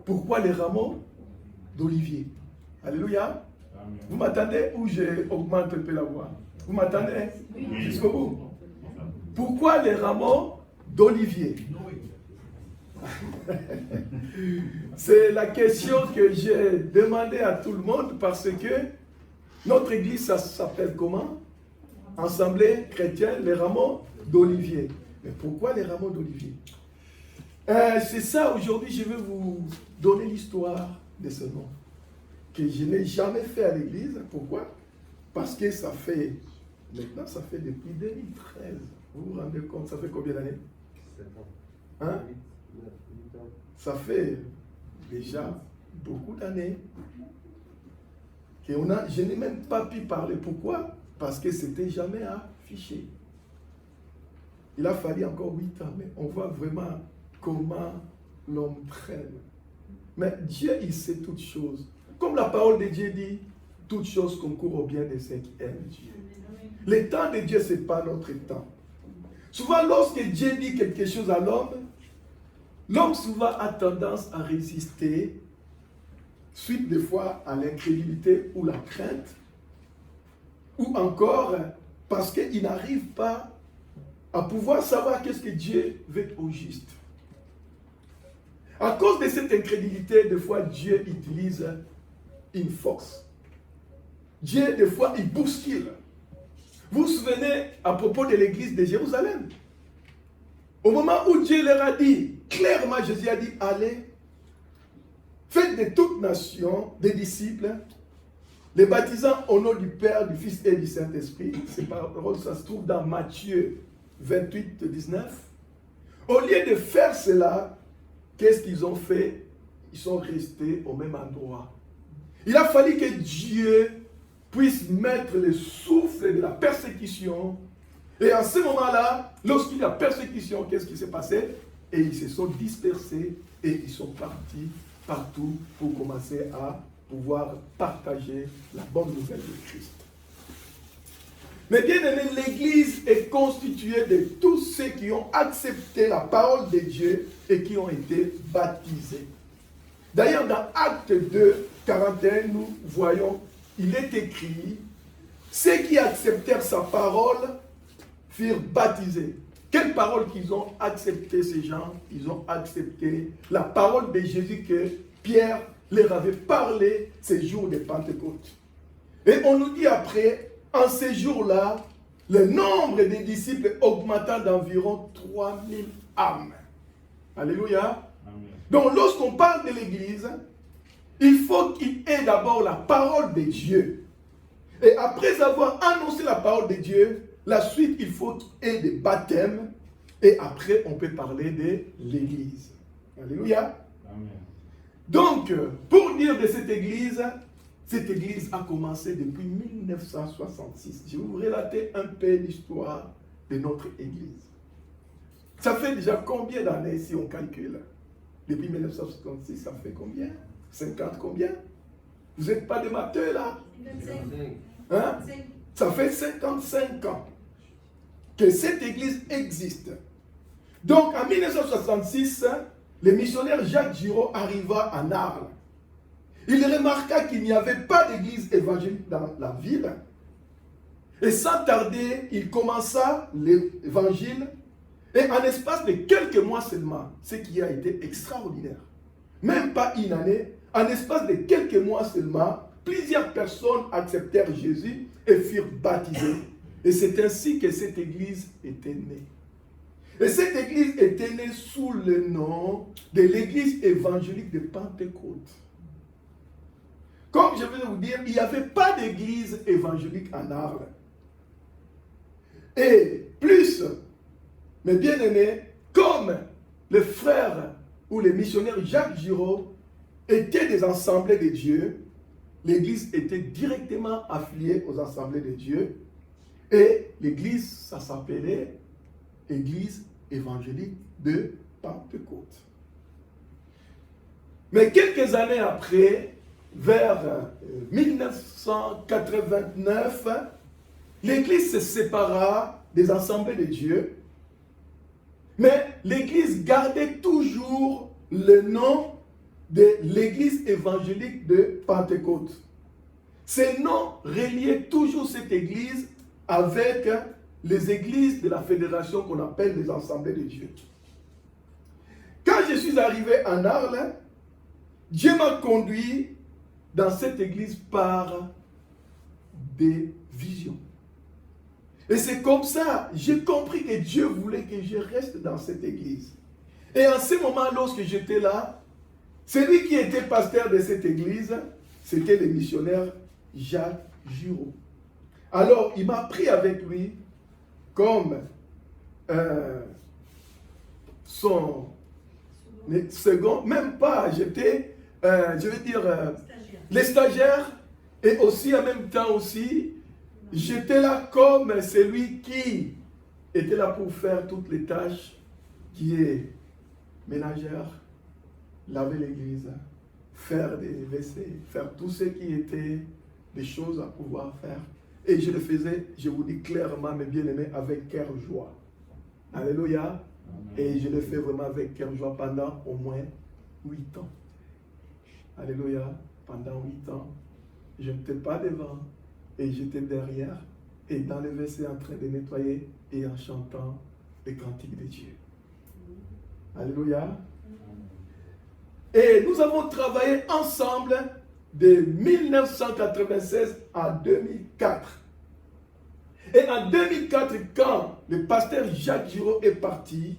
Pourquoi les rameaux d'olivier? Alléluia. Amen. Vous m'attendez ou j'augmente un peu la voix? Vous m'attendez? Oui. Jusqu'au bout. Pourquoi les rameaux d'olivier? C'est la question que j'ai demandé à tout le monde parce que notre église, ça s'appelle comment? Assemblée chrétienne, les rameaux d'olivier. Mais pourquoi les rameaux d'olivier? C'est ça, aujourd'hui, je vais vous donner l'histoire de ce nom que je n'ai jamais fait à l'église. Pourquoi? Parce que ça fait, maintenant, ça fait depuis 2013. Vous vous rendez compte, ça fait combien d'années? 7 ans. Hein? 8 ans. Ça fait déjà beaucoup d'années que je n'ai même pas pu parler. Pourquoi? Parce que c'était jamais affiché. Il a fallu encore 8 ans, mais on voit vraiment comment l'homme traîne. Mais Dieu, il sait toutes choses. Comme la parole de Dieu dit, toutes choses concourent au bien de ceux qui aiment Dieu. Le temps de Dieu, ce n'est pas notre temps. Souvent, lorsque Dieu dit quelque chose à l'homme souvent a tendance à résister, suite des fois à l'incrédulité ou la crainte, ou encore parce qu'il n'arrive pas à pouvoir savoir qu'est-ce que Dieu veut au juste. À cause de cette incrédulité, des fois, Dieu utilise une force. Dieu, des fois, il bouscule. Vous vous souvenez à propos de l'église de Jérusalem? Au moment où Dieu leur a dit, clairement, Jésus a dit, allez, faites de toute nation des disciples, les baptisant au nom du Père, du Fils et du Saint-Esprit. Ces paroles, ça se trouve dans Matthieu 28, 19. Au lieu de faire cela, qu'est-ce qu'ils ont fait? Ils sont restés au même endroit. Il a fallu que Dieu puisse mettre le souffle de la persécution. Et à ce moment-là, lorsqu'il y a persécution, qu'est-ce qui s'est passé? Et ils se sont dispersés et ils sont partis partout pour commencer à pouvoir partager la bonne nouvelle de Christ. Mais bien aimé, l'Église est constituée de tous ceux qui ont accepté la parole de Dieu et qui ont été baptisés. D'ailleurs, dans Actes 2, 41, nous voyons, il est écrit, ceux qui acceptèrent sa parole furent baptisés. Quelle parole qu'ils ont accepté ces gens? Ils ont accepté la parole de Jésus que Pierre leur avait parlé ces jours de Pentecôte. Et on nous dit après, en ces jours-là, le nombre des disciples augmenta d'environ 3000 âmes. Alléluia. Amen. Donc lorsqu'on parle de l'Église, il faut qu'il ait d'abord la parole de Dieu. Et après avoir annoncé la parole de Dieu, la suite, il faut qu'il y ait des baptêmes. Et après, on peut parler de l'Église. Alléluia. Amen. Donc, pour dire de cette Église a commencé depuis 1966. Je vais vous relater un peu l'histoire de notre Église. Ça fait déjà combien d'années si on calcule? Depuis 1966, ça fait combien? 50 combien? Vous n'êtes pas des matheux là? 25. Hein? Ça fait 55 ans que cette Église existe. Donc, en 1966, le missionnaire Jacques Giraud arriva à Arles. Il remarqua qu'il n'y avait pas d'église évangélique dans la ville. Et sans tarder, il commença l'évangile. Et en espace de quelques mois seulement, ce qui a été extraordinaire, même pas une année, en espace de quelques mois seulement, plusieurs personnes acceptèrent Jésus et furent baptisées. Et c'est ainsi que cette église était née. Et cette église était née sous le nom de l'église évangélique de Pentecôte. Comme je vais vous dire, il n'y avait pas d'église évangélique en Arles. Et plus, mes bien-aimés, comme les frères ou les missionnaires Jacques Giraud étaient des assemblées de Dieu, l'église était directement affiliée aux assemblées de Dieu. Et l'église, ça s'appelait Église évangélique de Pentecôte. Mais quelques années après, vers 1989, l'église se sépara des assemblées de Dieu, mais l'église gardait toujours le nom de l'église évangélique de Pentecôte. Ces noms reliaient toujours cette église avec les églises de la fédération qu'on appelle les assemblées de Dieu. Quand je suis arrivé en Arles, Dieu m'a conduit dans cette église par des visions. Et c'est comme ça, j'ai compris que Dieu voulait que je reste dans cette église. Et en ce moment, lorsque j'étais là, celui qui était pasteur de cette église, c'était le missionnaire Jacques Giraud. Alors, il m'a pris avec lui comme son second, même pas, j'étais, je veux dire, les stagiaires, et aussi en même temps aussi, j'étais là comme celui qui était là pour faire toutes les tâches, qui est ménagère, laver l'église, faire des WC, faire tout ce qui était des choses à pouvoir faire. Et je le faisais, je vous dis clairement, mes bien-aimés, avec cœur joie. Alléluia. Et je le fais vraiment avec cœur joie pendant au moins 8 ans. Alléluia. Pendant 8 ans, je n'étais pas devant et j'étais derrière et dans le WC en train de nettoyer et en chantant les cantiques de Dieu. Alléluia. Et nous avons travaillé ensemble de 1996 à 2004. Et en 2004, quand le pasteur Jacques Giraud est parti,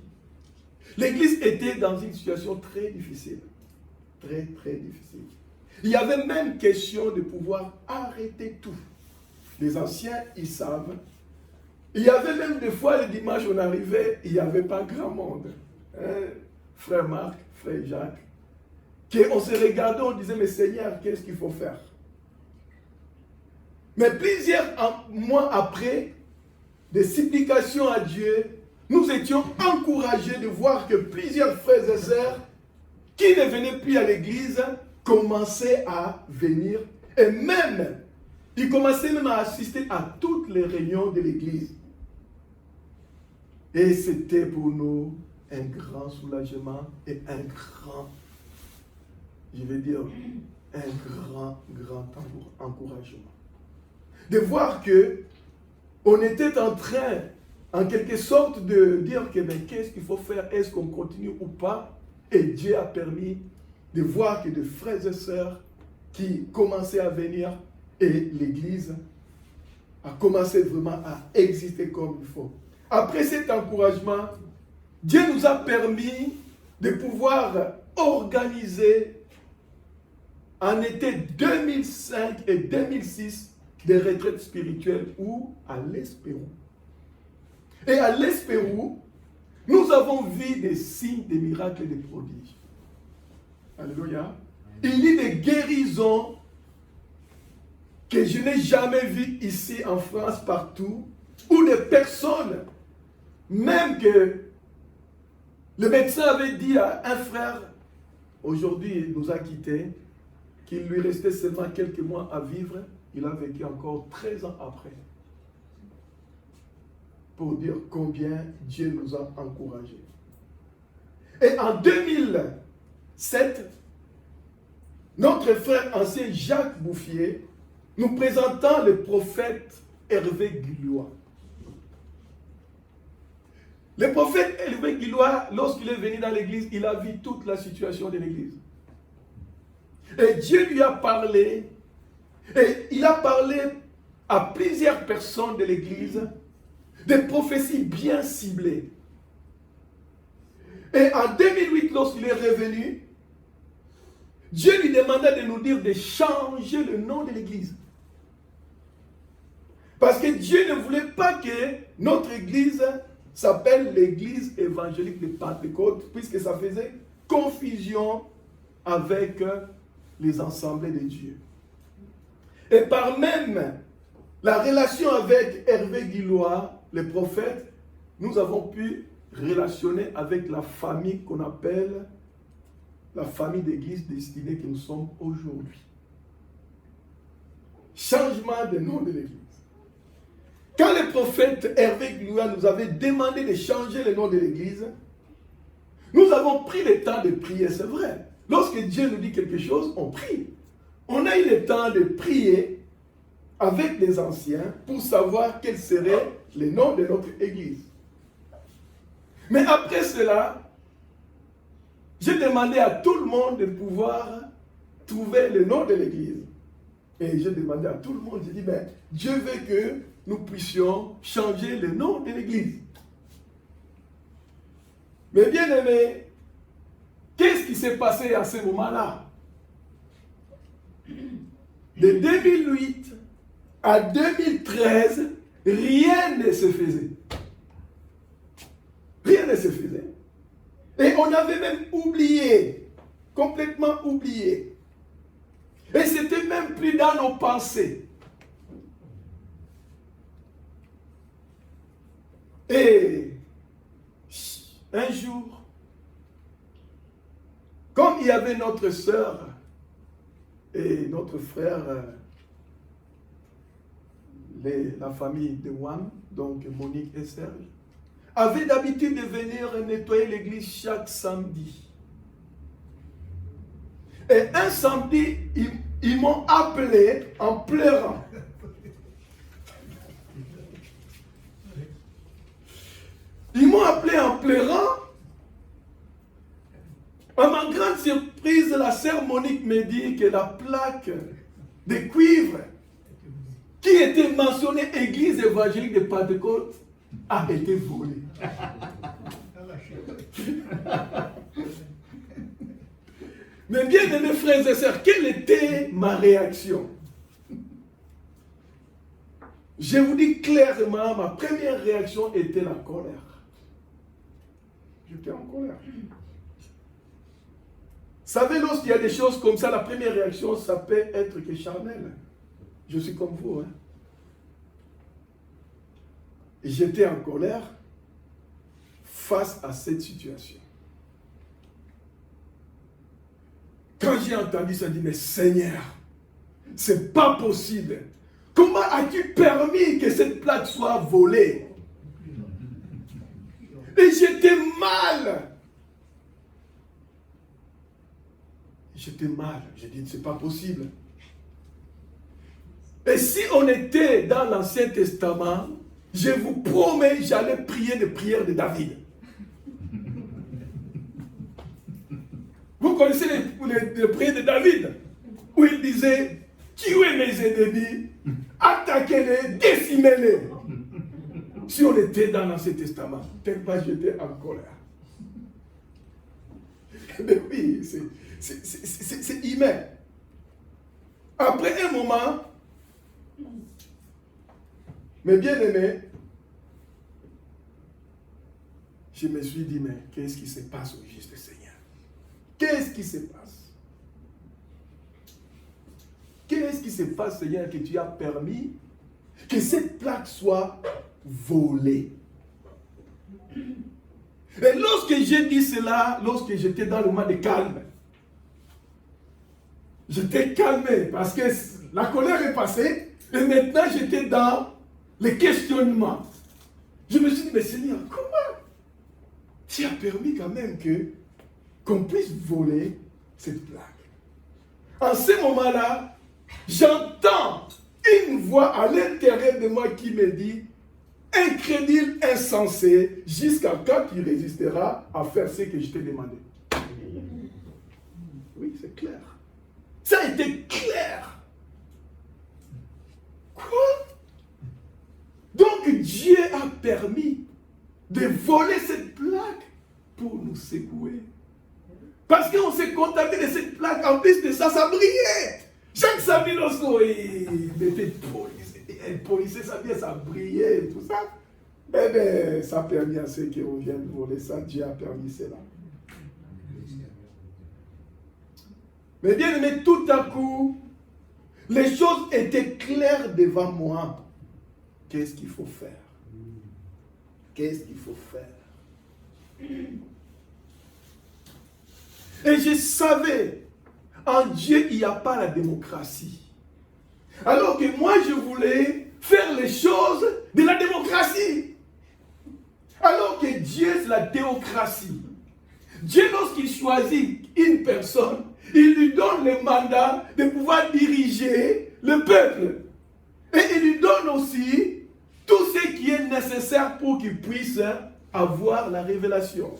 l'église était dans une situation très difficile. Très, très difficile. Il y avait même question de pouvoir arrêter tout. Les anciens, ils savent. Il y avait même des fois, le dimanche, on arrivait, il n'y avait pas grand monde. Frère Marc, frère Jacques, on se regardait, on disait, mais Seigneur, qu'est-ce qu'il faut faire? Mais plusieurs mois après, des supplications à Dieu, nous étions encouragés de voir que plusieurs frères et sœurs qui ne venaient plus à l'église commençaient à venir. Et même, ils commençaient même à assister à toutes les réunions de l'église. Et c'était pour nous un grand soulagement et un grand, je vais dire, un grand encouragement. De voir que on était en train, en quelque sorte, de dire que mais qu'est-ce qu'il faut faire, est-ce qu'on continue ou pas? Et Dieu a permis de voir que des frères et sœurs qui commençaient à venir et l'Église a commencé vraiment à exister comme il faut. Après cet encouragement, Dieu nous a permis de pouvoir organiser en été 2005 et 2006 des retraites spirituelles ou à l'Espérou. Et à l'Espérou, nous avons vu des signes, des miracles et des prodiges. Alléluia. Il y a des guérisons que je n'ai jamais vues ici en France, partout, où des personnes, même que le médecin avait dit à un frère, aujourd'hui il nous a quittés, qu'il lui restait seulement quelques mois à vivre, il a vécu encore 13 ans après. Pour dire combien Dieu nous a encouragés. Et en 2007, notre frère ancien Jacques Bouffier nous présentant le prophète Hervé Guillois. Le prophète Hervé Guillois, lorsqu'il est venu dans l'église, il a vu toute la situation de l'église. Et Dieu lui a parlé, et il a parlé à plusieurs personnes de l'église, des prophéties bien ciblées. Et en 2008, lorsqu'il est revenu, Dieu lui demandait de nous dire de changer le nom de l'église. Parce que Dieu ne voulait pas que notre église s'appelle l'église évangélique de Pentecôte, puisque ça faisait confusion avec les assemblées de Dieu. Et par même la relation avec Hervé Guillois, le prophète, nous avons pu relationner avec la famille qu'on appelle la famille d'église destinée que nous sommes aujourd'hui. Changement de nom de l'église. Quand le prophète Hervé Guillois nous avait demandé de changer le nom de l'église, nous avons pris le temps de prier, c'est vrai. Lorsque Dieu nous dit quelque chose, on prie. On a eu le temps de prier avec les anciens pour savoir quels seraient les noms de notre église. Mais après cela, j'ai demandé à tout le monde de pouvoir trouver le nom de l'église. Et j'ai demandé à tout le monde, j'ai dit, ben, Dieu veut que nous puissions changer le nom de l'église. Mais bien aimé, qu'est-ce qui s'est passé à ce moment-là? De 2008 à 2013, rien ne se faisait. Rien ne se faisait. Et on avait même oublié, complètement oublié. Et c'était même plus dans nos pensées. Et un jour, comme il y avait notre sœur et notre frère, la famille de Wam, donc Monique et Serge, avaient d'habitude de venir nettoyer l'église chaque samedi. Et un samedi, ils m'ont appelé en pleurant. Ils m'ont appelé en pleurant. À ma grande surprise, la sœur Monique me dit que la plaque de cuivre qui était mentionnée Église évangélique de Pentecôte a été volée. Mais bien aimés frères et sœurs, quelle était ma réaction? Je vous dis clairement, ma première réaction était la colère. J'étais en colère. Vous savez, lorsqu'il y a des choses comme ça, la première réaction, ça peut être que charnel. Je suis comme vous. Hein? Et j'étais en colère face à cette situation. Quand j'ai entendu ça, je dis, mais Seigneur, c'est pas possible. Comment as-tu permis que cette plaque soit volée? Et j'étais mal. J'étais mal. J'ai dit, c'est pas possible. Et si on était dans l'Ancien Testament, je vous promets, j'allais prier les prières de David. Vous connaissez les prières de David, où il disait, tuez mes ennemis, attaquez-les, décimez-les. Si on était dans l'Ancien Testament, tellement j'étais en colère. Mais oui, c'est humain. Après un moment, mais bien aimé, je me suis dit, mais qu'est-ce qui se passe au juste Seigneur? Qu'est-ce qui se passe? Qu'est-ce qui se passe, Seigneur, que tu as permis que cette plaque soit volée? Et lorsque j'ai dit cela, lorsque j'étais dans le moment de calme, j'étais calmé parce que la colère est passée et maintenant j'étais dans les questionnements. Je me suis dit, mais Seigneur, comment tu as permis quand même qu'on puisse voler cette plaque? En ce moment-là, j'entends une voix à l'intérieur de moi qui me dit, incrédule, insensé, jusqu'à quand tu résisteras à faire ce que je t'ai demandé. Oui, c'est clair. Ça a été clair. Quoi? Donc Dieu a permis de voler cette plaque pour nous secouer. Parce qu'on s'est contenté de cette plaque, en plus de ça, ça brillait. Chaque samedi, lorsqu'on était polissé, ça bien, ça brillait et tout ça. Eh bien, ça a permis à ceux qui reviennent voler ça. Dieu a permis cela. Mais bien aimé, tout à coup, les choses étaient claires devant moi. Qu'est-ce qu'il faut faire? Qu'est-ce qu'il faut faire? Et je savais, en Dieu, il n'y a pas la démocratie. Alors que moi, je voulais faire les choses de la démocratie. Alors que Dieu, c'est la théocratie. Dieu, lorsqu'il choisit une personne, il lui donne le mandat de pouvoir diriger le peuple. Et il lui donne aussi tout ce qui est nécessaire pour qu'il puisse avoir la révélation.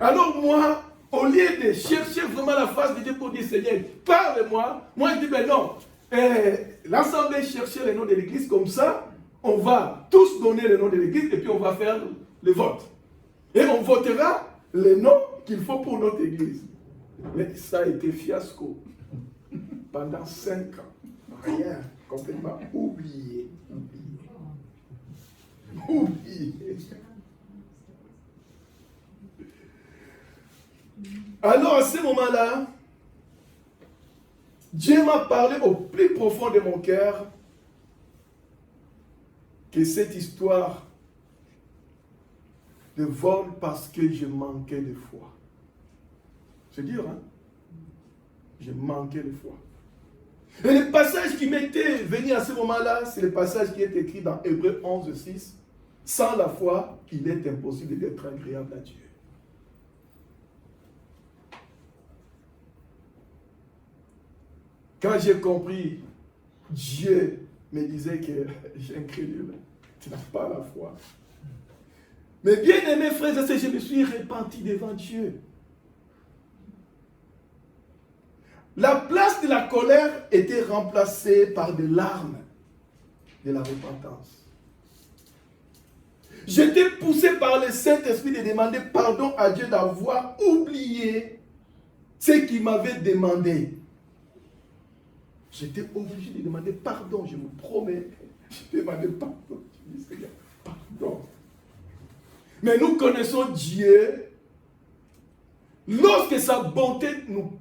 Alors moi, au lieu de chercher vraiment la face de Dieu pour dire, Seigneur, parle-moi, moi je dis, ben non, l'Assemblée cherchait le nom de l'Église, comme ça, on va tous donner le nom de l'Église et puis on va faire le vote. Et on votera les noms qu'il faut pour notre Église. Mais ça a été fiasco. Pendant 5 ans. Rien. Complètement oublié. Oublié. Alors à ce moment-là, Dieu m'a parlé au plus profond de mon cœur que cette histoire de vol parce que je manquais de foi. C'est dur, hein? Je manquais de foi. Et le passage qui m'était venu à ce moment-là, c'est le passage qui est écrit dans Hébreux 11, 6. Sans la foi, il est impossible d'être agréable à Dieu. Quand j'ai compris, Dieu me disait que j'ai incrédule, tu n'as pas la foi. Mais bien aimés frères et sœurs, je me suis repenti devant Dieu. La place de la colère était remplacée par des larmes de la repentance. J'étais poussé par le Saint-Esprit de demander pardon à Dieu d'avoir oublié ce qu'il m'avait demandé. J'étais obligé de demander pardon, je me promets. Je demandais pardon. Je dis, Seigneur, pardon. Mais nous connaissons Dieu. Lorsque sa bonté nous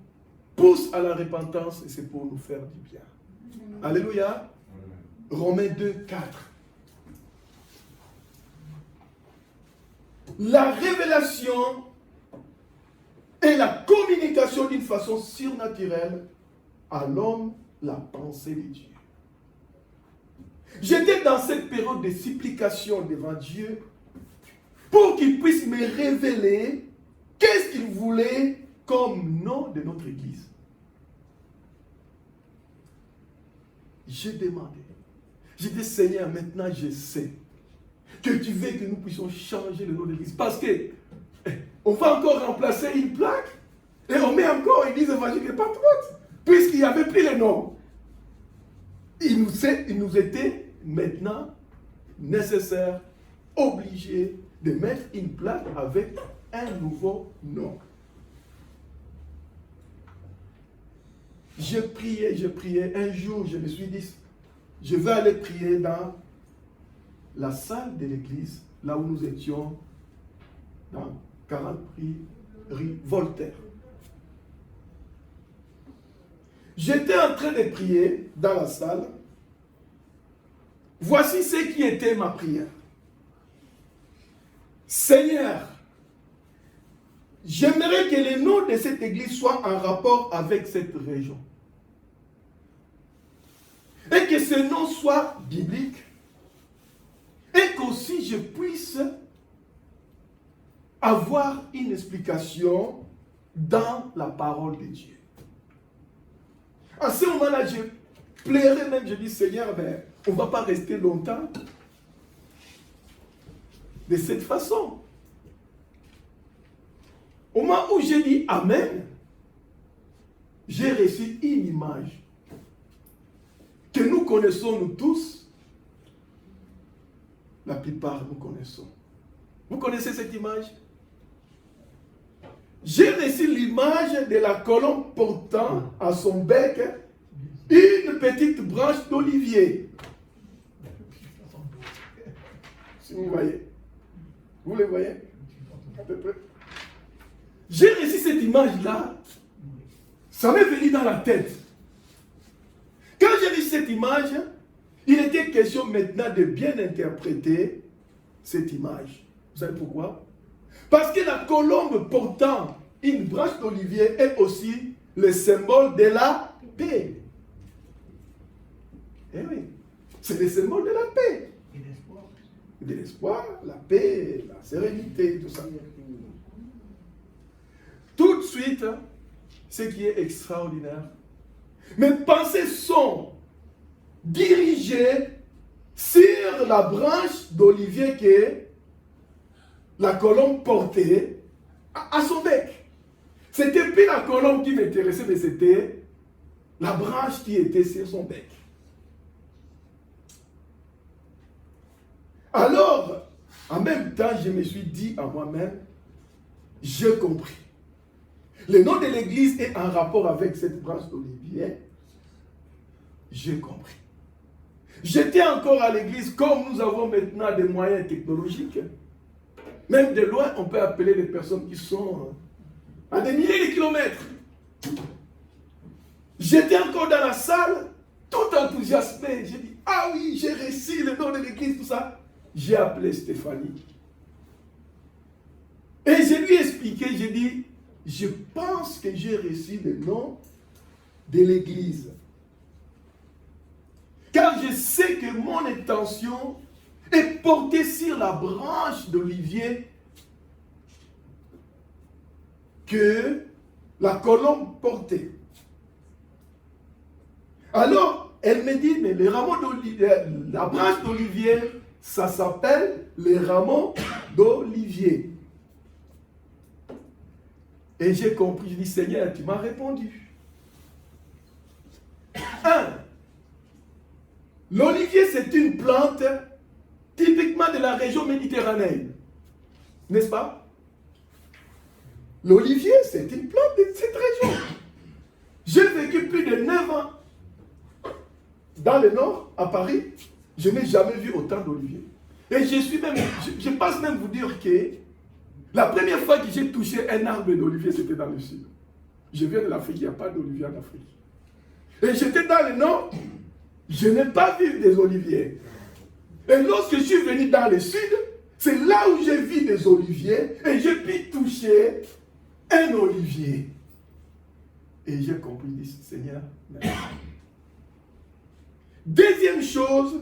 pousse à la repentance, et c'est pour nous faire du bien. Alléluia. Romains 2, 4. La révélation et la communication d'une façon surnaturelle à l'homme la pensée de Dieu. J'étais dans cette période de supplication devant Dieu pour qu'il puisse me révéler qu'est-ce qu'il voulait comme nom de notre Église. J'ai demandé. J'ai dit, Seigneur, maintenant je sais que tu veux que nous puissions changer le nom de l'Église. Parce que on va encore remplacer une plaque et on met encore Église évangélique de Pentecôte. Puisqu'il n'y avait plus le nom. Il nous était maintenant nécessaire, obligé de mettre une plaque avec un nouveau nom. Je priais. Un jour, je me suis dit, je vais aller prier dans la salle de l'église, là où nous étions, dans 40 rue Voltaire. J'étais en train de prier dans la salle. Voici ce qui était ma prière. Seigneur, j'aimerais que le nom de cette église soit en rapport avec cette région. Et que ce nom soit biblique. Et qu'aussi je puisse avoir une explication dans la parole de Dieu. À ce moment-là, je plairais même, je dis, Seigneur, ben, on ne va pas rester longtemps de cette façon. Au moment où j'ai dit Amen, j'ai reçu une image que nous connaissons, nous tous. La plupart nous connaissons. Vous connaissez cette image? J'ai reçu l'image de la colombe portant à son bec une petite branche d'olivier. Si vous voyez. Vous le voyez? À peu près. J'ai reçu cette image-là. Ça m'est venu dans la tête. Quand j'ai reçu cette image, il était question maintenant de bien interpréter cette image. Vous savez pourquoi? Parce que la colombe portant une branche d'olivier est aussi le symbole de la paix. Eh oui, c'est le symbole de la paix. De l'espoir, la paix, la sérénité, tout ça. tout de suite ce qui est extraordinaire. Mes pensées sont dirigées sur la branche d'olivier que la colombe portait à son bec. C'était plus la colombe qui m'intéressait, mais c'était la branche qui était sur son bec. Alors, en même temps, je me suis dit à moi-même, j'ai compris. Le nom de l'église est en rapport avec cette branche d'olivier. J'ai compris. J'étais encore à l'église, comme nous avons maintenant des moyens technologiques. Même de loin, on peut appeler les personnes qui sont à des milliers de kilomètres. J'étais encore dans la salle, tout enthousiasmé. J'ai dit, ah oui, j'ai reçu le nom de l'église, tout ça. J'ai appelé Stéphanie. Et je lui ai expliqué, j'ai dit, je pense que j'ai reçu le nom de l'église. Car je sais que mon intention est portée sur la branche d'olivier que la colombe portait. Alors, elle me dit, mais les rameaux d'olivier, la branche d'olivier, ça s'appelle les rameaux d'olivier. Et j'ai compris, je dis, Seigneur, tu m'as répondu. 1. L'olivier, c'est une plante typiquement de la région méditerranéenne. N'est-ce pas? L'olivier, c'est une plante de cette région. J'ai vécu plus de 9 ans dans le nord, à Paris. Je n'ai jamais vu autant d'oliviers. Et je pense même vous dire que la première fois que j'ai touché un arbre d'olivier, c'était dans le sud. Je viens de l'Afrique, il n'y a pas d'olivier en Afrique. Et j'étais dans le nord, je n'ai pas vu des oliviers. Et lorsque je suis venu dans le sud, c'est là où j'ai vu des oliviers et j'ai pu toucher un olivier. Et j'ai compris, Seigneur, merci. Deuxième chose,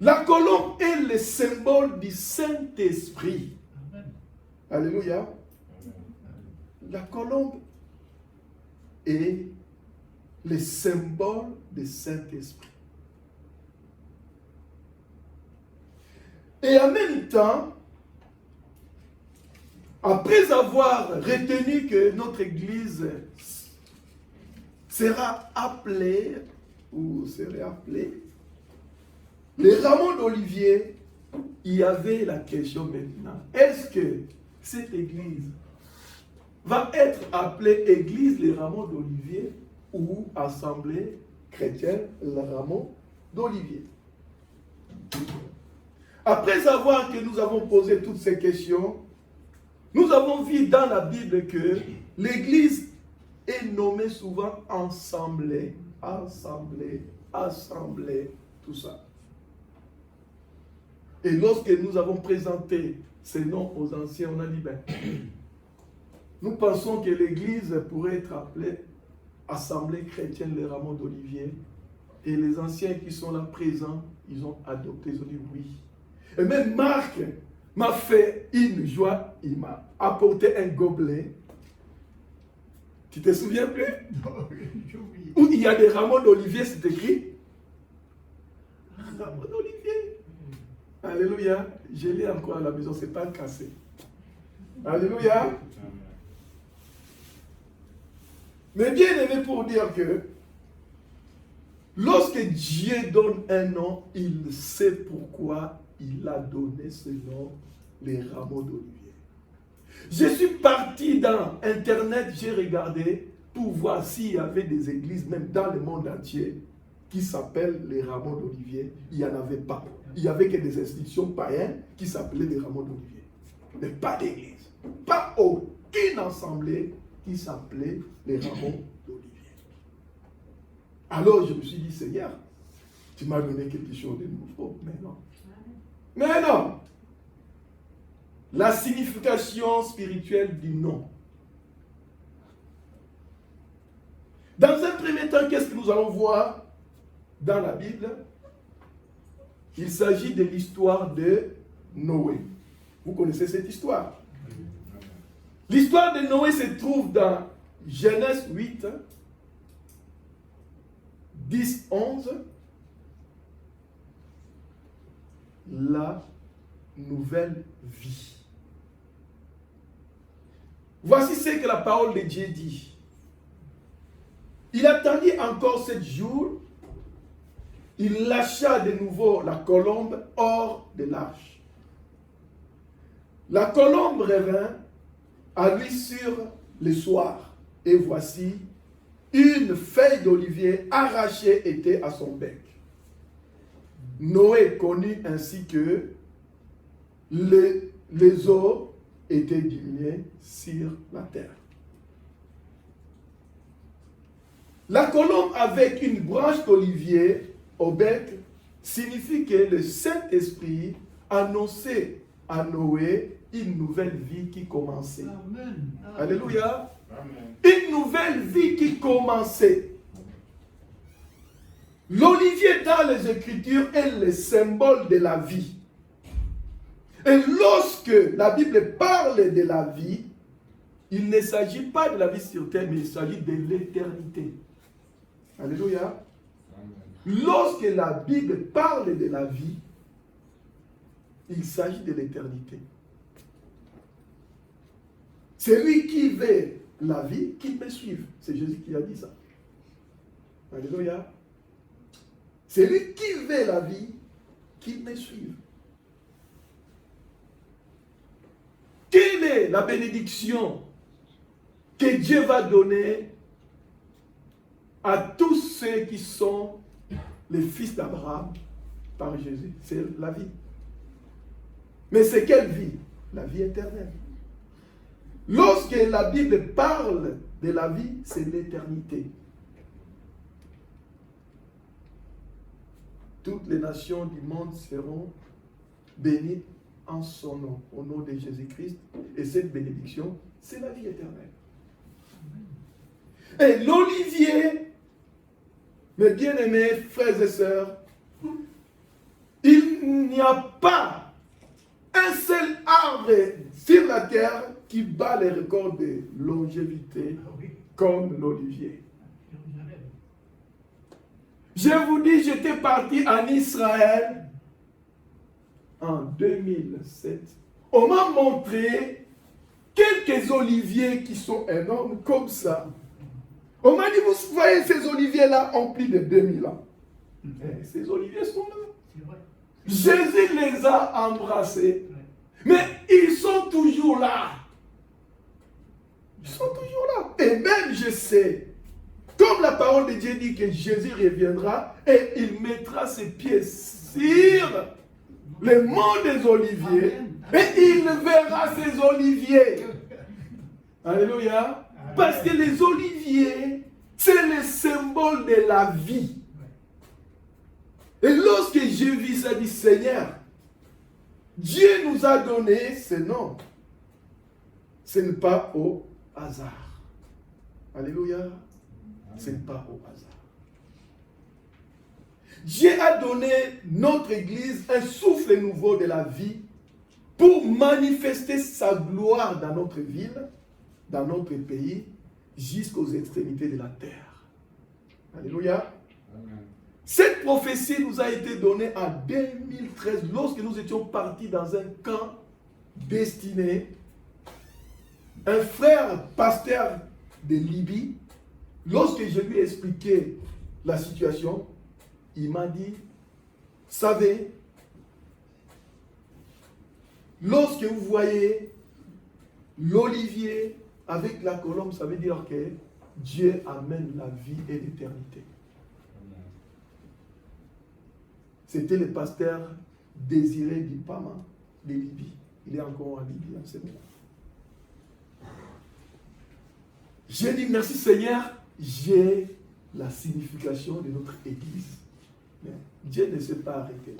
la colombe est le symbole du Saint-Esprit. Alléluia. La colombe est le symbole du Saint-Esprit. Et en même temps, après avoir retenu que notre Église sera appelée, ou serait appelée, les rameaux d'olivier, il y avait la question maintenant. Est-ce que cette Église va être appelée Église les rameaux d'olivier ou Assemblée chrétienne les rameaux d'olivier? Après avoir que nous avons posé toutes ces questions, nous avons vu dans la Bible que l'Église est nommée souvent assemblée, tout ça. Et lorsque nous avons présenté ces noms aux anciens, on a dit, nous pensons que l'Église pourrait être appelée Assemblée chrétienne les rameaux d'olivier. Et les anciens qui sont là présents, ils ont adopté, ils ont dit oui. Et même Marc m'a fait une joie, il m'a apporté un gobelet. Tu te souviens plus? Où il y a des rameaux d'olivier, c'est écrit rameaux d'olivier. Alléluia. Je l'ai encore à la maison, c'est pas cassé. Alléluia. Mais bien aimé, pour dire que lorsque Dieu donne un nom, il sait pourquoi il a donné ce nom, les rameaux d'olivier. Je suis parti dans Internet, j'ai regardé pour voir s'il y avait des églises, même dans le monde entier, qui s'appellent les rameaux d'olivier. Il n'y en avait pas. Il n'y avait que des institutions païennes qui s'appelaient les rameaux d'olivier. Mais pas d'église. Pas aucune assemblée qui s'appelait les rameaux d'olivier. Alors je me suis dit, Seigneur, tu m'as donné quelque chose de nouveau. Mais non. Mais non. La signification spirituelle du nom. Dans un premier temps, qu'est-ce que nous allons voir dans la Bible? Il s'agit de l'histoire de Noé. Vous connaissez cette histoire? L'histoire de Noé se trouve dans Genèse 8, 10, 11. La nouvelle vie. Voici ce que la parole de Dieu dit. Il attendit encore 7 jours. Il lâcha de nouveau la colombe hors de l'arche. La colombe revint à lui sur le soir. Et voici, une feuille d'olivier arrachée était à son bec. Noé connut ainsi que les eaux étaient diminuées sur la terre. La colombe avec une branche d'olivier au bec signifie que le Saint-Esprit annonçait à Noé une nouvelle vie qui commençait. Amen. Alléluia. Amen. Une nouvelle vie qui commençait. L'olivier dans les Écritures est le symbole de la vie. Et lorsque la Bible parle de la vie, il ne s'agit pas de la vie sur terre, mais il s'agit de l'éternité. Alléluia. Amen. Lorsque la Bible parle de la vie, il s'agit de l'éternité. Celui qui veut la vie, qu'il me suive. C'est Jésus qui a dit ça. Alléluia. Celui qui veut la vie, qu'il me suive. Quelle est la bénédiction que Dieu va donner à tous ceux qui sont les fils d'Abraham par Jésus? C'est la vie. Mais c'est quelle vie? La vie éternelle. Lorsque la Bible parle de la vie, c'est l'éternité. Toutes les nations du monde seront bénies en son nom, au nom de Jésus-Christ. Et cette bénédiction, c'est la vie éternelle. Et l'olivier, mes bien-aimés frères et sœurs, il n'y a pas un seul arbre sur la terre qui bat les records de longévité comme l'olivier. Je vous dis, j'étais parti en Israël en 2007. On m'a montré quelques oliviers qui sont énormes comme ça. On m'a dit, vous voyez ces oliviers-là ont plus de 2000 ans. Et ces oliviers sont là. Jésus les a embrassés. Mais ils sont toujours là. Ils sont toujours là. Et même je sais, comme la parole de Dieu dit que Jésus reviendra et il mettra ses pieds sur le mont des oliviers et il verra ces oliviers. Alléluia. Parce que les oliviers, c'est le symbole de la vie. Et lorsque j'ai vu ça, dit Seigneur, Dieu nous a donné ce nom. Ce n'est pas au hasard. Alléluia. Ce n'est pas au hasard. Dieu a donné notre Église un souffle nouveau de la vie pour manifester sa gloire dans notre ville, dans notre pays, jusqu'aux extrémités de la terre. Alléluia. Amen. Cette prophétie nous a été donnée en 2013, lorsque nous étions partis dans un camp destiné. Un frère pasteur de Libye, lorsque je lui ai expliqué la situation, il m'a dit, savez, lorsque vous voyez l'olivier avec la colombe, ça veut dire que Dieu amène la vie et l'éternité. Amen. C'était le pasteur Désiré Dipama de Libye. Il est encore en Libye en ce moment. J'ai dit merci Seigneur, j'ai la signification de notre Église. Mais Dieu ne s'est pas arrêté.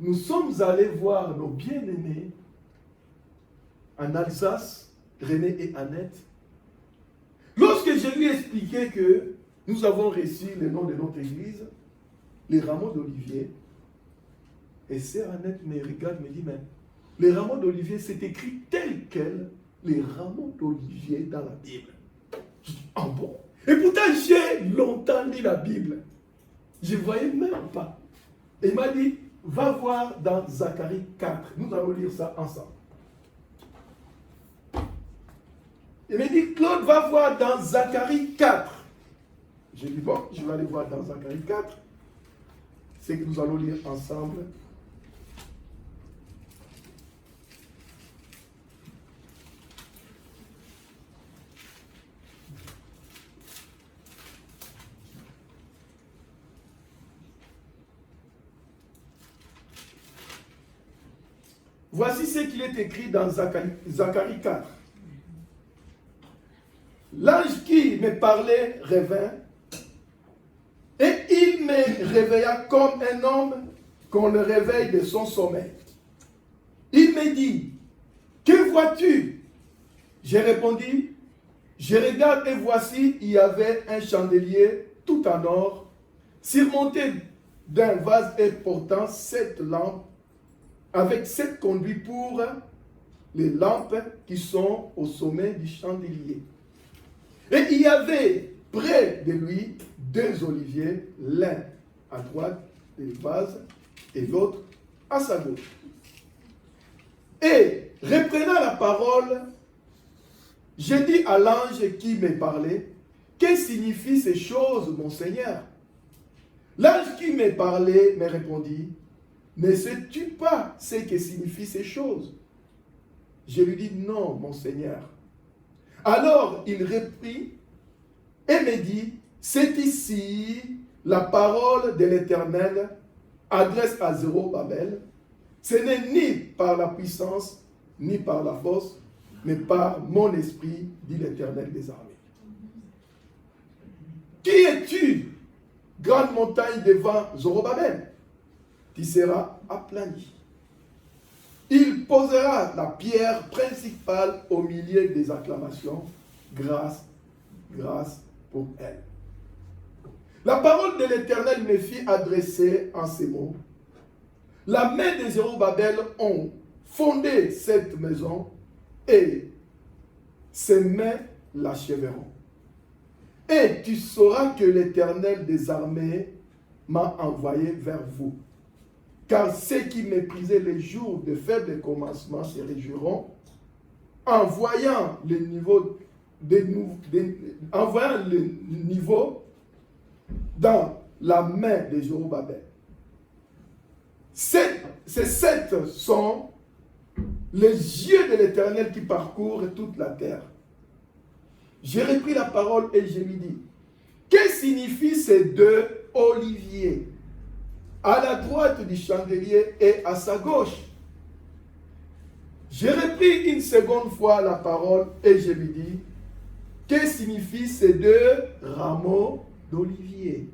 Nous sommes allés voir nos bien-aimés en Alsace, René et Annette. Lorsque je lui ai expliqué que nous avons reçu le nom de notre Église, les rameaux d'olivier, et sœur Annette me regarde, me dit, mais Les rameaux d'olivier, c'est écrit tel quel les rameaux d'olivier dans la Bible. Je dis, ah bon? Et pourtant, j'ai longtemps lu la Bible. Je ne voyais même pas. Et il m'a dit, va voir dans Zacharie 4. Nous allons lire ça ensemble. Il m'a dit, Claude, va voir dans Zacharie 4. J'ai dit, bon, je vais aller voir dans Zacharie 4. C'est que nous allons lire ensemble. Voici ce qu'il est écrit dans Zacharie 4. L'ange qui me parlait revint, et il me réveilla comme un homme qu'on le réveille de son sommeil. Il me dit, que vois-tu? J'ai répondu, je regarde et voici, il y avait un chandelier tout en or, surmonté d'un vase et portant 7 lampes, avec 7 conduits pour les lampes qui sont au sommet du chandelier. Et il y avait près de lui 2 oliviers, l'un à droite du vase et l'autre à sa gauche. Et reprenant la parole, j'ai dit à l'ange qui me parlait, que signifient ces choses, mon Seigneur? L'ange qui me parlait me répondit, ne sais-tu pas ce que signifient ces choses? Je lui dis, non, mon Seigneur. Alors il reprit et me dit, c'est ici la parole de l'Éternel adresse à Zorobabel. Ce n'est ni par la puissance, ni par la force, mais par mon esprit, dit l'Éternel des armées. Qui es-tu, grande montagne devant Zorobabel? Tu seras aplani. Il posera la pierre principale au milieu des acclamations. Grâce, grâce pour elle. La parole de l'Éternel me fit adresser en ces mots. La main de Zorobabel ont fondé cette maison et ses mains l'achèveront. Et tu sauras que l'Éternel des armées m'a envoyé vers vous. Car ceux qui méprisaient les jours de faible commencement se réjouiront en voyant le niveau, dans la main de Zorobabel. Ces 7 sont les yeux de l'Éternel qui parcourent toute la terre. J'ai repris la parole et je lui dis, que signifient ces 2 oliviers à la droite du chandelier et à sa gauche? J'ai repris une seconde fois la parole et je lui dis, que signifient ces 2 rameaux d'olivier?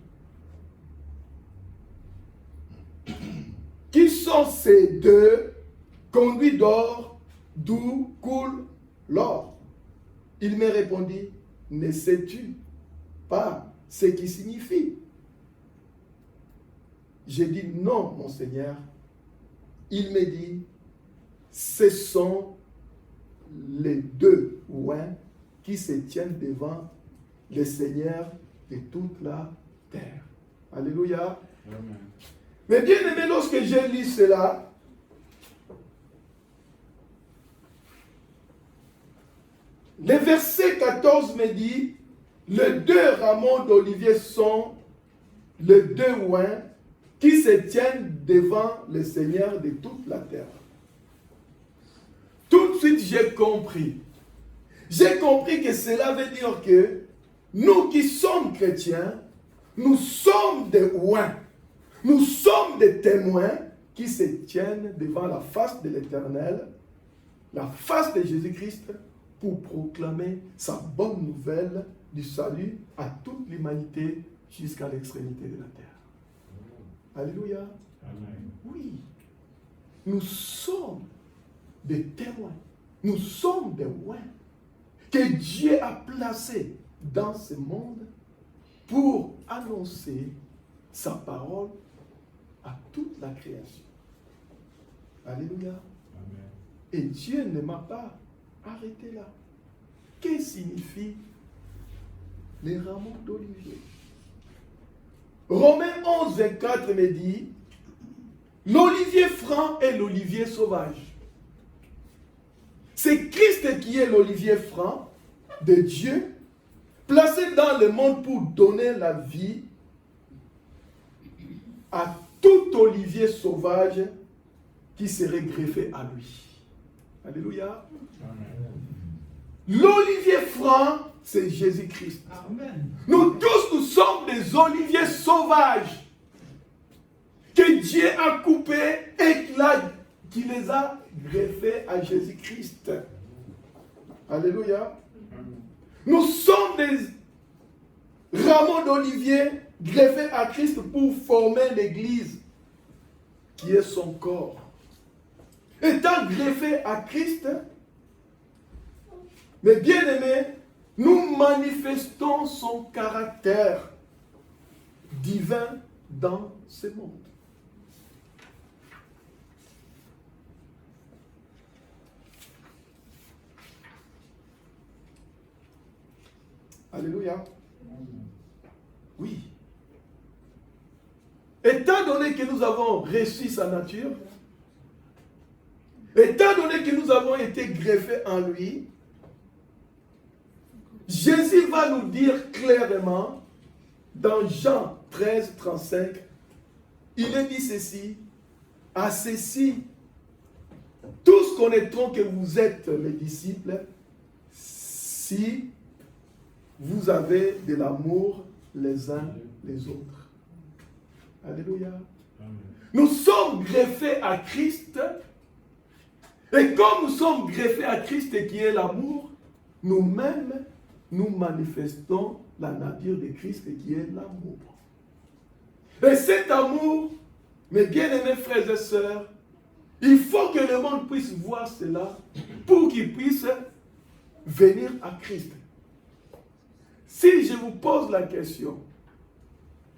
Qui sont ces 2 conduits d'or d'où coule l'or? Il me répondit, ne sais-tu pas ce qui signifie? J'ai dit, non, mon Seigneur. Il me dit, ce sont les 2 oins qui se tiennent devant le Seigneur de toute la terre. Alléluia. Amen. Mais bien aimé, lorsque j'ai lu cela, le verset 14 me dit, les 2 rameaux d'olivier sont les 2 oins qui se tiennent devant le Seigneur de toute la terre. Tout de suite, j'ai compris. J'ai compris que cela veut dire que nous qui sommes chrétiens, nous sommes des oins. Nous sommes des témoins qui se tiennent devant la face de l'Éternel, la face de Jésus-Christ, pour proclamer sa bonne nouvelle du salut à toute l'humanité jusqu'à l'extrémité de la terre. Alléluia. Amen. Oui. Nous sommes des témoins. Nous sommes des oins que Dieu a placés dans ce monde pour annoncer sa parole à toute la création. Alléluia. Amen. Et Dieu ne m'a pas arrêté là. Que signifie les rameaux d'olivier? Romains 11, 24 me dit, l'olivier franc et l'olivier sauvage. C'est Christ qui est l'olivier franc de Dieu, placé dans le monde pour donner la vie à tout olivier sauvage qui serait greffé à lui. Alléluia. L'olivier franc, c'est Jésus-Christ. Nous tous, nous sommes des oliviers sauvages que Dieu a coupés et qui les a greffés à Jésus-Christ. Alléluia. Nous sommes des rameaux d'olivier greffés à Christ pour former l'Église qui est son corps. Étant greffés à Christ, mes bien-aimés, nous manifestons son caractère divin dans ce monde. Alléluia. Oui. Étant donné que nous avons reçu sa nature, étant donné que nous avons été greffés en lui, Jésus va nous dire clairement, dans Jean 13, 35, il est dit ceci, à ceci, tous connaîtront que vous êtes mes disciples, si vous avez de l'amour les uns les autres. Alléluia. Nous sommes greffés à Christ, et comme nous sommes greffés à Christ qui est l'amour, nous-mêmes, nous manifestons la nature de Christ qui est l'amour. Et cet amour, mes bien-aimés frères et sœurs, il faut que le monde puisse voir cela pour qu'il puisse venir à Christ. Si je vous pose la question,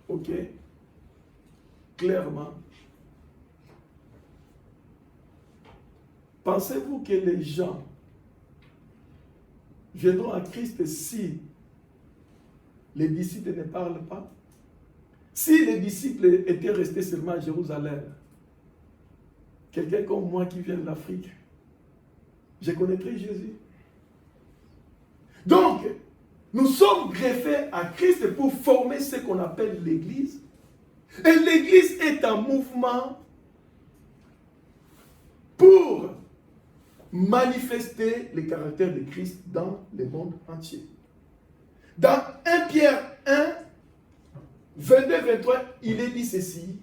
ok, clairement, pensez-vous que les gens viendront à Christ si les disciples ne parlent pas? Si les disciples étaient restés seulement à Jérusalem, quelqu'un comme moi qui vient de l'Afrique, je connaîtrais Jésus. Donc, nous sommes greffés à Christ pour former ce qu'on appelle l'Église. Et l'Église est un mouvement pour manifester le caractère de Christ dans le monde entier. Dans 1 Pierre 1, 22-23, il est dit ceci.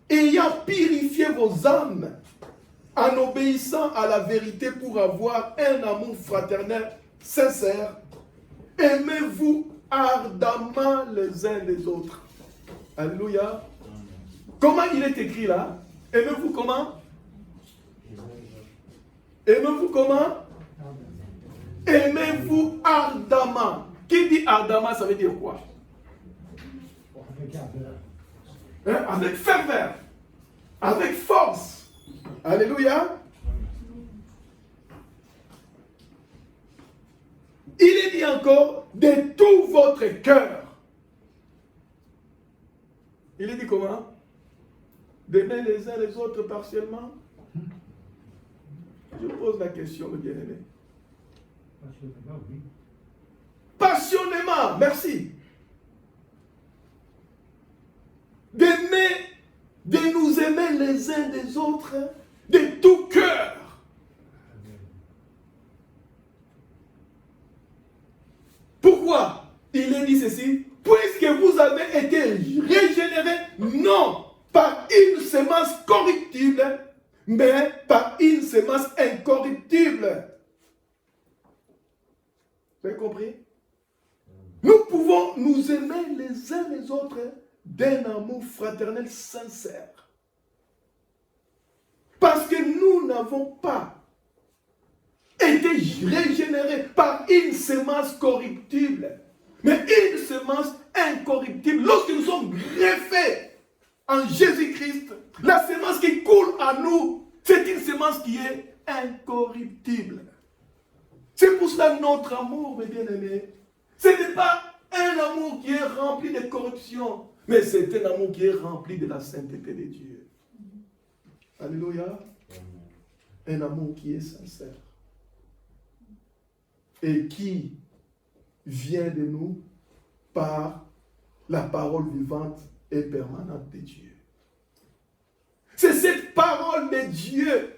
Ayant purifié vos âmes en obéissant à la vérité pour avoir un amour fraternel sincère, aimez-vous ardemment les uns les autres. Alléluia. Comment il est écrit là? Aimez-vous comment? Aimez-vous comment? Aimez-vous ardemment. Qui dit ardemment, ça veut dire quoi? Hein? Avec ferveur, avec force. Alléluia. Il est dit encore de tout votre cœur. Il est dit comment? D'aimer les uns les autres partiellement. Je pose la question, mes bien-aimés. Passionnément, oui. Passionnément, merci. D'aimer, de nous aimer les uns des autres de tout cœur. Pourquoi il est dit ceci? Puisque vous avez été régénérés, non par une semence corruptible, mais par une semence incorruptible. Vous avez compris? Nous pouvons nous aimer les uns les autres d'un amour fraternel sincère. Parce que nous n'avons pas été régénérés par une semence corruptible, mais une semence incorruptible. Lorsque nous sommes greffés en Jésus-Christ, la semence qui coule à nous C'est une semence qui est incorruptible. C'est pour cela notre amour, mes bien-aimés, ce n'est pas un amour qui est rempli de corruption, mais c'est un amour qui est rempli de la sainteté de Dieu. Alléluia. Un amour qui est sincère et qui vient de nous par la parole vivante et permanente de Dieu. C'est cette parole de Dieu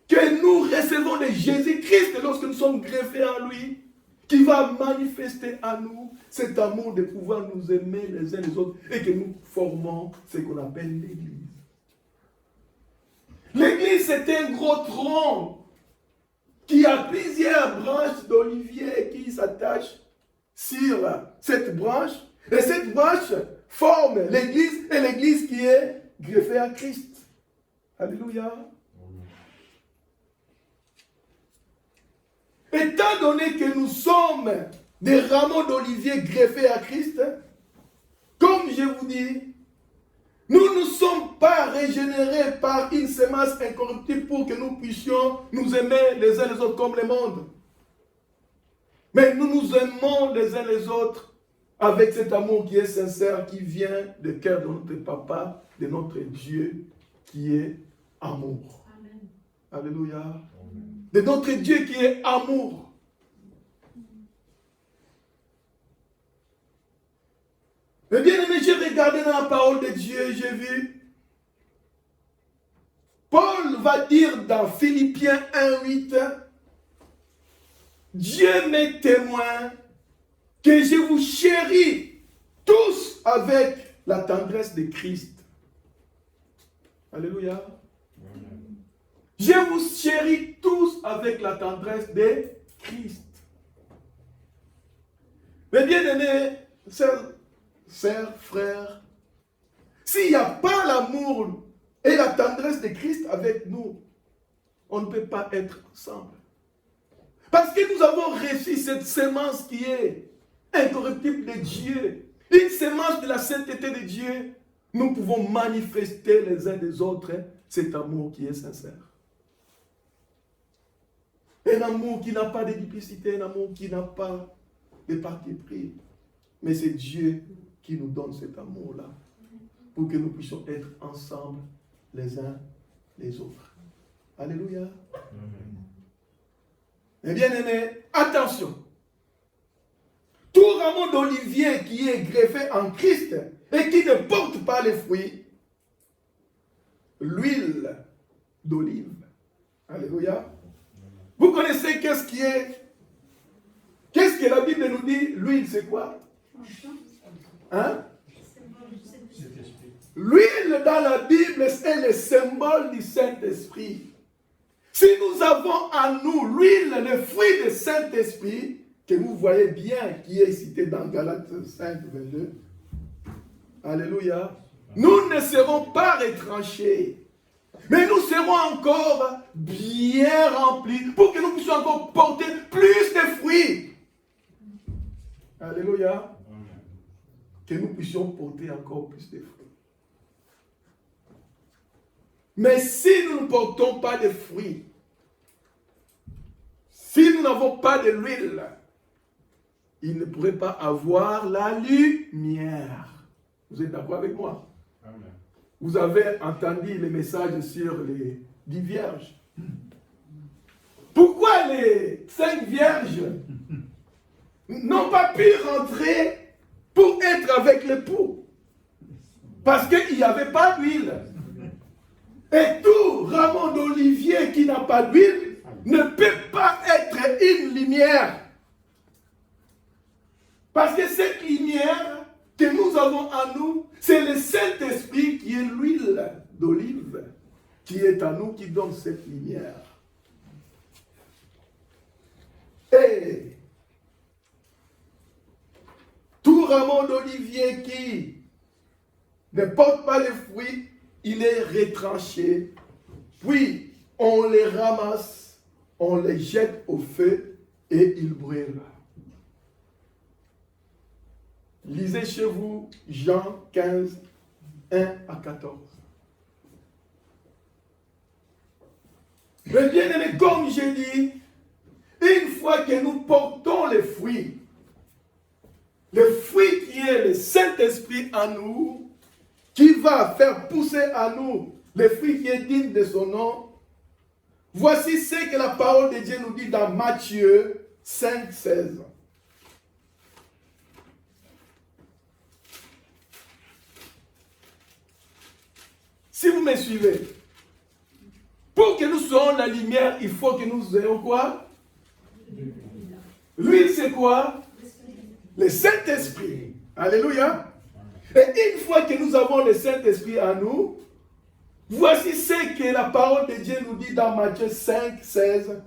que nous recevons de Jésus-Christ lorsque nous sommes greffés en lui, qui va manifester à nous cet amour de pouvoir nous aimer les uns les autres et que nous formons ce qu'on appelle l'Église. L'Église, c'est un gros tronc qui a plusieurs branches d'olivier qui s'attachent sur cette branche. Et cette branche forme l'Église et l'Église qui est greffée à Christ. Alléluia. Étant donné que nous sommes des rameaux d'olivier greffés à Christ, comme je vous dis, nous ne sommes pas régénérés par une semence incorruptible pour que nous puissions nous aimer les uns les autres comme le monde. Mais nous nous aimons les uns les autres avec cet amour qui est sincère, qui vient du cœur de notre Papa, de notre Dieu, qui est amour. Amen. Alléluia. Amen. De notre Dieu qui est amour. Mais bien aimé, j'ai regardé dans la parole de Dieu et j'ai vu, Paul va dire dans Philippiens 1:8, Dieu m'est témoin que je vous chéris tous avec la tendresse de Christ. Alléluia. Je vous chéris tous avec la tendresse de Christ. Mais bien aimé, sœurs, frères, s'il n'y a pas l'amour et la tendresse de Christ avec nous, on ne peut pas être ensemble. Parce que nous avons reçu cette semence qui est incorruptible de Dieu, une semence de la sainteté de Dieu, nous pouvons manifester les uns des autres cet amour qui est sincère. Un amour qui n'a pas de duplicité, un amour qui n'a pas de parti pris. Mais c'est Dieu qui nous donne cet amour-là pour que nous puissions être ensemble les uns les autres. Alléluia. Eh bien aimé, attention. Tout rameau d'olivier qui est greffé en Christ et qui ne porte pas les fruits, l'huile d'olive. Alléluia. Vous connaissez qu'est-ce que la Bible nous dit? L'huile, c'est quoi? Hein? L'huile dans la Bible, c'est le symbole du Saint-Esprit. Si nous avons en nous l'huile, le fruit du Saint-Esprit, que vous voyez bien, qui est cité dans Galates 5, 22, alléluia, nous ne serons pas retranchés. Mais nous serons encore bien remplis pour que nous puissions encore porter plus de fruits. Alléluia. Que nous puissions porter encore plus de fruits. Mais si nous ne portons pas de fruits, si nous n'avons pas de l'huile, il ne pourrait pas avoir la lumière. Vous êtes d'accord avec moi? Amen. Vous avez entendu les messages sur les 10 vierges. Pourquoi les 5 vierges n'ont pas pu rentrer pour être avec l'époux? Parce qu'il n'y avait pas d'huile. Et tout rameau d'olivier qui n'a pas d'huile ne peut pas être une lumière. Parce que cette lumière que nous avons en nous, c'est le Saint-Esprit qui est l'huile d'olive, qui est en nous, qui donne cette lumière. Et tout rameau d'olivier qui ne porte pas les fruits, il est retranché. Puis, on les ramasse, on les jette au feu et ils brûlent. Lisez chez vous Jean 15, 1 à 14. Mais bien aimé, comme j'ai dit, une fois que nous portons le fruit qui est le Saint-Esprit en nous, qui va faire pousser à nous le fruit qui est digne de son nom, voici ce que la parole de Dieu nous dit dans Matthieu 5, 16. Si vous me suivez, pour que nous soyons la lumière, il faut que nous ayons quoi? L'huile, c'est quoi? Le Saint-Esprit. Alléluia. Et une fois que nous avons le Saint-Esprit en nous, voici ce que la parole de Dieu nous dit dans Matthieu 5, 16.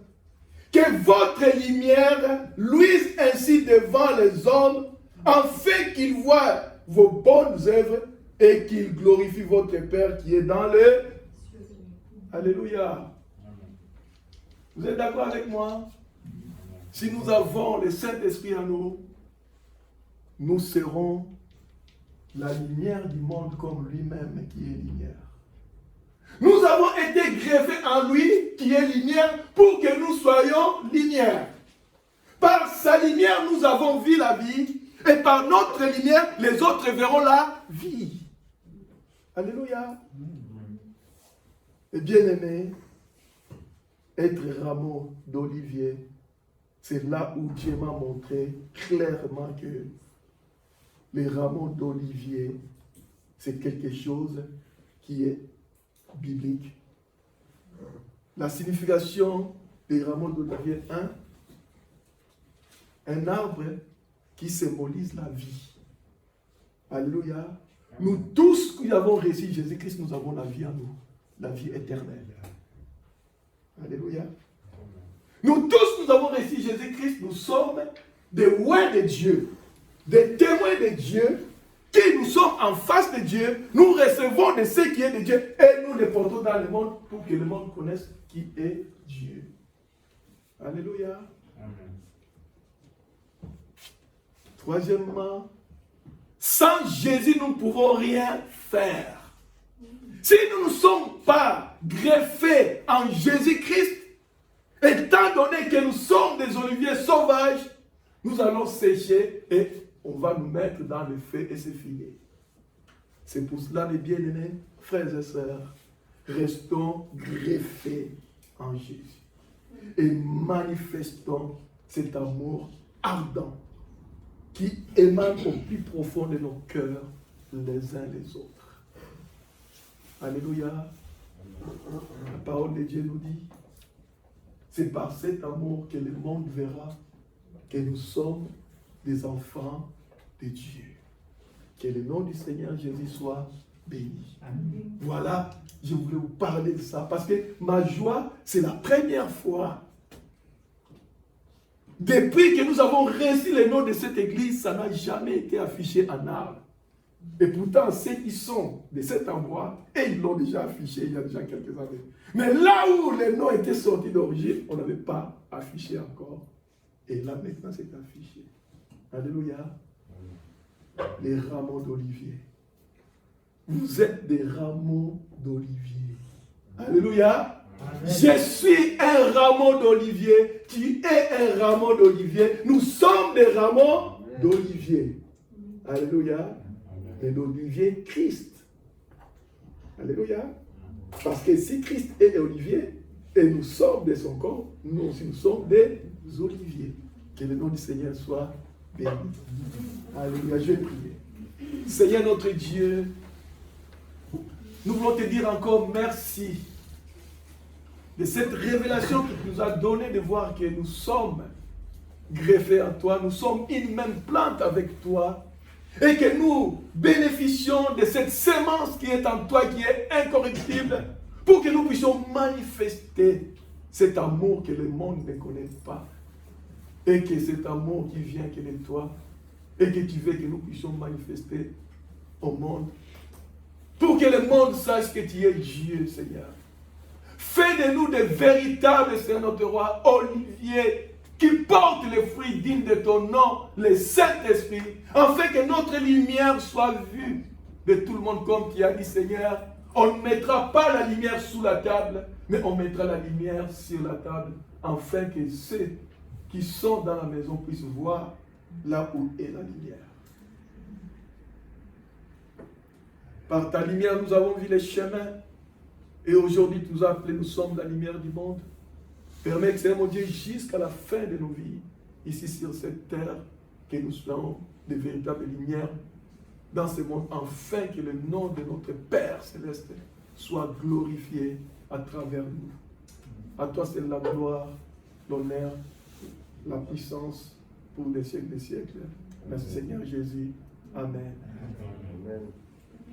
Que votre lumière luise ainsi devant les hommes, afin qu'ils voient vos bonnes œuvres et qu'ils glorifient votre Père qui est dans le... Alléluia. Vous êtes d'accord avec moi? Si nous avons le Saint-Esprit en nous, nous serons la lumière du monde comme lui-même qui est lumière. Nous avons été greffés en lui qui est lumière pour que nous soyons lumière. Par sa lumière, nous avons vu la vie et par notre lumière, les autres verront la vie. Alléluia. Et bien aimé, être rameau d'olivier, c'est là où Dieu m'a montré clairement que les rameaux d'olivier, c'est quelque chose qui est biblique. La signification des rameaux d'olivier, un arbre qui symbolise la vie. Alléluia. Nous tous qui avons reçu Jésus-Christ, nous avons la vie en nous, la vie éternelle. Alléluia. Nous tous, nous avons reçu Jésus-Christ, nous sommes des rois de Dieu, des témoins de Dieu, qui nous sommes en face de Dieu, nous recevons de ce qui est de Dieu et nous le portons dans le monde pour que le monde connaisse qui est Dieu. Alléluia. Amen. Troisièmement, sans Jésus, nous ne pouvons rien faire. Si nous ne sommes pas greffés en Jésus-Christ, étant donné que nous sommes des oliviers sauvages, nous allons sécher et on va nous mettre dans le feu et se filer. C'est pour cela, les bien-aimés, frères et sœurs, restons greffés en Jésus et manifestons cet amour ardent qui émane au plus profond de nos cœurs les uns les autres. Alléluia. La parole de Dieu nous dit, c'est par cet amour que le monde verra que nous sommes des enfants de Dieu. Que le nom du Seigneur Jésus soit béni. Amen. Voilà, je voulais vous parler de ça parce que ma joie, c'est la première fois. Depuis que nous avons reçu le nom de cette église, ça n'a jamais été affiché en arbre. Et pourtant, ceux qui sont de cet endroit, et ils l'ont déjà affiché il y a déjà quelques années. Mais là où le nom était sorti d'origine, on n'avait pas affiché encore. Et là, maintenant, c'est affiché. Alléluia. Les rameaux d'olivier. Vous êtes des rameaux d'olivier. Alléluia. Je suis un rameau d'olivier. Tu es un rameau d'olivier. Nous sommes des rameaux d'olivier. Alléluia. Et l'olivier Christ. Alléluia. Parce que si Christ est olivier, et nous sommes de son corps, nous aussi nous sommes des oliviers. Que le nom du Seigneur soit béni. Alléluia. Je vais prier. Seigneur notre Dieu, nous voulons te dire encore merci de cette révélation que tu nous as donnée de voir que nous sommes greffés en toi, nous sommes une même plante avec toi et que nous bénéficions de cette semence qui est en toi, qui est incorruptible, pour que nous puissions manifester cet amour que le monde ne connaît pas et que cet amour qui vient que de toi et que tu veux que nous puissions manifester au monde pour que le monde sache que tu es Dieu, Seigneur. Fais de nous des véritables, Seigneur notre roi, oliviers qui portent les fruits dignes de ton nom, le Saint-Esprit, afin que notre lumière soit vue de tout le monde, comme tu as dit, Seigneur. On ne mettra pas la lumière sous la table, mais on mettra la lumière sur la table, afin que ceux qui sont dans la maison puissent voir là où est la lumière. Par ta lumière, nous avons vu les chemins. Et aujourd'hui, tu nous as appelés, nous sommes la lumière du monde. Permets, Seigneur mon Dieu, jusqu'à la fin de nos vies, ici sur cette terre, que nous soyons de véritables lumières dans ce monde, afin que le nom de notre Père Céleste soit glorifié à travers nous. À toi, c'est la gloire, l'honneur, la puissance pour les siècles des siècles. Merci Seigneur Jésus. Amen. Amen.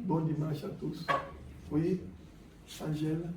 Bon dimanche à tous. Oui, Angèle.